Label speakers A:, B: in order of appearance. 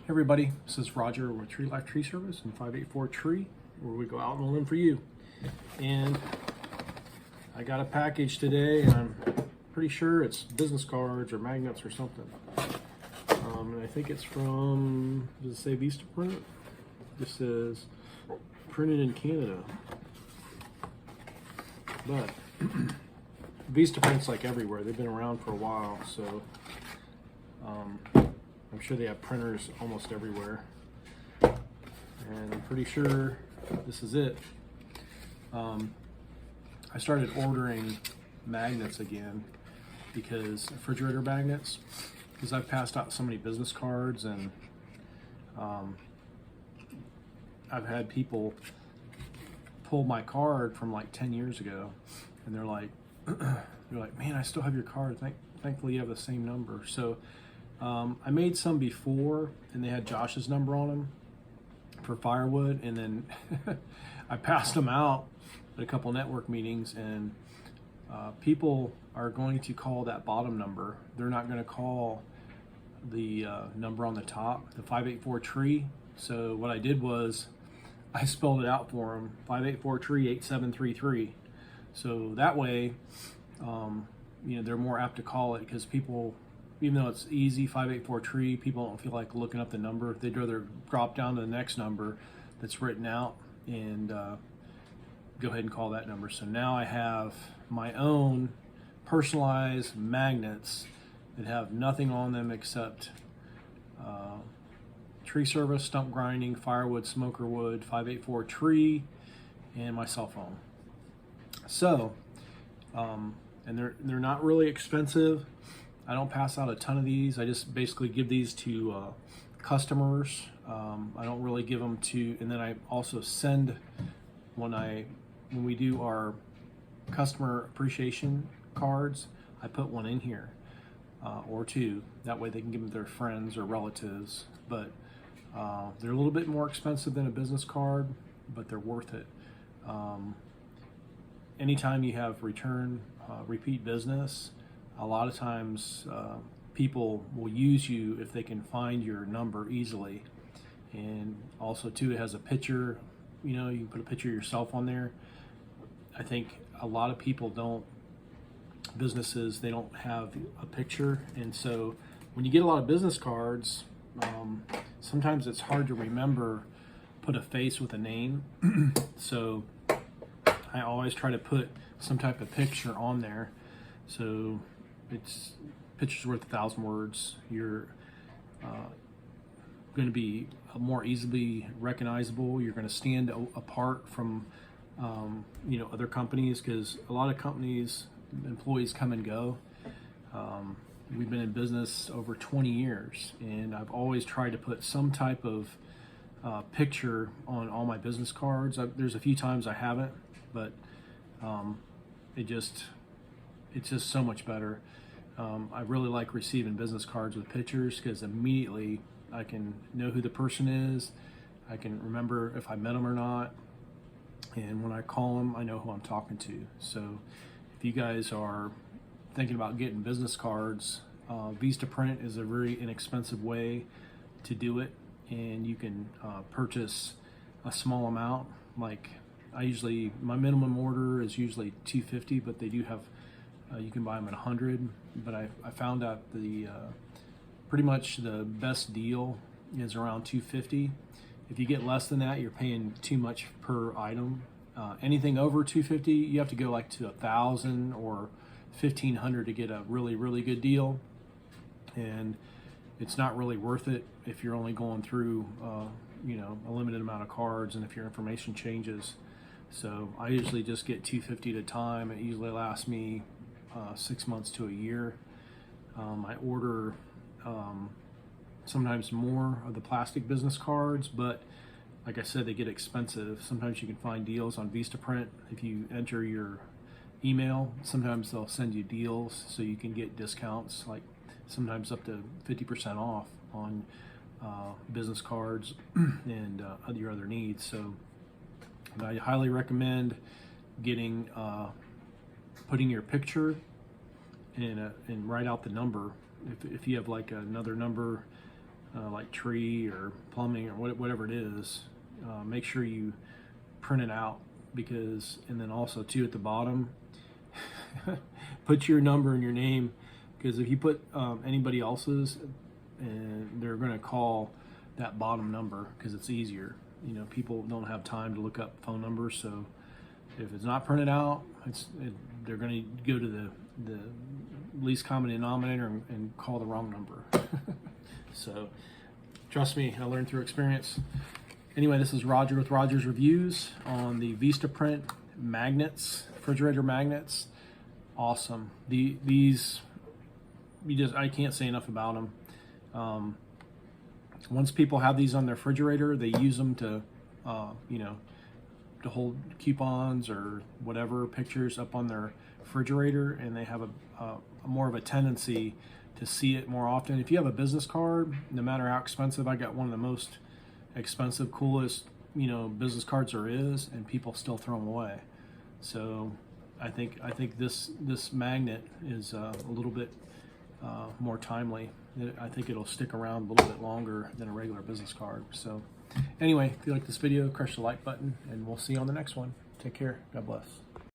A: Hey everybody, this is Roger with Tree Life Tree Service and 584 Tree, where we go out on a limb for you. And I got a package today, and I'm pretty sure it's business cards or magnets or something. And I think it's from, does it say Vistaprint? This is printed in Canada. But Vistaprint's like everywhere. They've been around for a while, so I'm sure they have printers almost everywhere. And I'm pretty sure this is it. I started ordering magnets again, refrigerator magnets, because I've passed out so many business cards, and I've had people pull my card from like 10 years ago, and they're like, man, I still have your card. Thankfully you have the same number. So I made some before, and they had Josh's number on them for firewood, and then I passed them out at a couple network meetings, and people are going to call that bottom number. They're not going to call the number on the top, the 584 tree. So what I did was I spelled it out for them, 584 tree 8733. So that way, they're more apt to call it, because people, even though it's easy, 584 tree, people don't feel like looking up the number. They'd rather drop down to the next number that's written out and go ahead and call that number. So now I have my own personalized magnets that have nothing on them except tree service, stump grinding, firewood, smoker wood, 584 tree, and my cell phone. So, and they're not really expensive. I don't pass out a ton of these. I just basically give these to customers. I don't really give them to, and then I also send, when we do our customer appreciation cards, I put one in here or two. That way they can give them to their friends or relatives. But they're a little bit more expensive than a business card, but they're worth it. Anytime you have repeat business, a lot of times people will use you if they can find your number easily. And also too, it has a picture. You can put a picture of yourself on there. I think a lot of people businesses, they don't have a picture. And so when you get a lot of business cards, sometimes it's hard to put a face with a name. So I always try to put some type of picture on there. So it's picture's worth 1,000 words. You're going to be more easily recognizable. You're going to stand apart from other companies, because a lot of companies, employees come and go. We've been in business over 20 years, and I've always tried to put some type of picture on all my business cards. There's a few times I haven't, but it's just so much better. I really like receiving business cards with pictures, because immediately I can know who the person is. I can remember if I met them or not. And when I call them, I know who I'm talking to. So if you guys are thinking about getting business cards, Vistaprint is a very inexpensive way to do it. And you can purchase a small amount. Like my minimum order is usually $250, but they do have, you can buy them at 100. But I found out pretty much the best deal is around $250. If you get less than that, you're paying too much per item. Anything over $250, you have to go like to $1,000 or $1,500 to get a really, really good deal. And it's not really worth it if you're only going through a limited amount of cards, and if your information changes. So I usually just get $250 at a time. It usually lasts me 6 months to a year. I order sometimes more of the plastic business cards, but like I said, they get expensive. Sometimes you can find deals on Vistaprint. If you enter your email, sometimes they'll send you deals so you can get discounts, like sometimes up to 50% off on business cards and your other needs. So I highly recommend putting your picture and write out the number. If you have like another number like tree or plumbing or whatever it is, make sure you print it out, because, and then also too at the bottom, put your number and your name, because if you put anybody else's, and they're going to call that bottom number because it's easier. You know, people don't have time to look up phone numbers, so if it's not printed out, they're going to go to the least common denominator and call the wrong number. So trust me, I learned through experience. Anyway, this is Roger with Roger's Reviews on the Vistaprint magnets, refrigerator magnets. Awesome. These, I can't say enough about them. Once people have these on their refrigerator, they use them to, you know, to hold coupons or whatever, pictures up on their refrigerator, and they have a more of a tendency to see it more often. If you have a business card, no matter how expensive, I got one of the most expensive, coolest, you know, business cards there is, and people still throw them away. So I think this magnet is a little bit more timely. I think it'll stick around a little bit longer than a regular business card. So anyway, if you like this video, crush the like button, and we'll see you on the next one. Take care. God bless.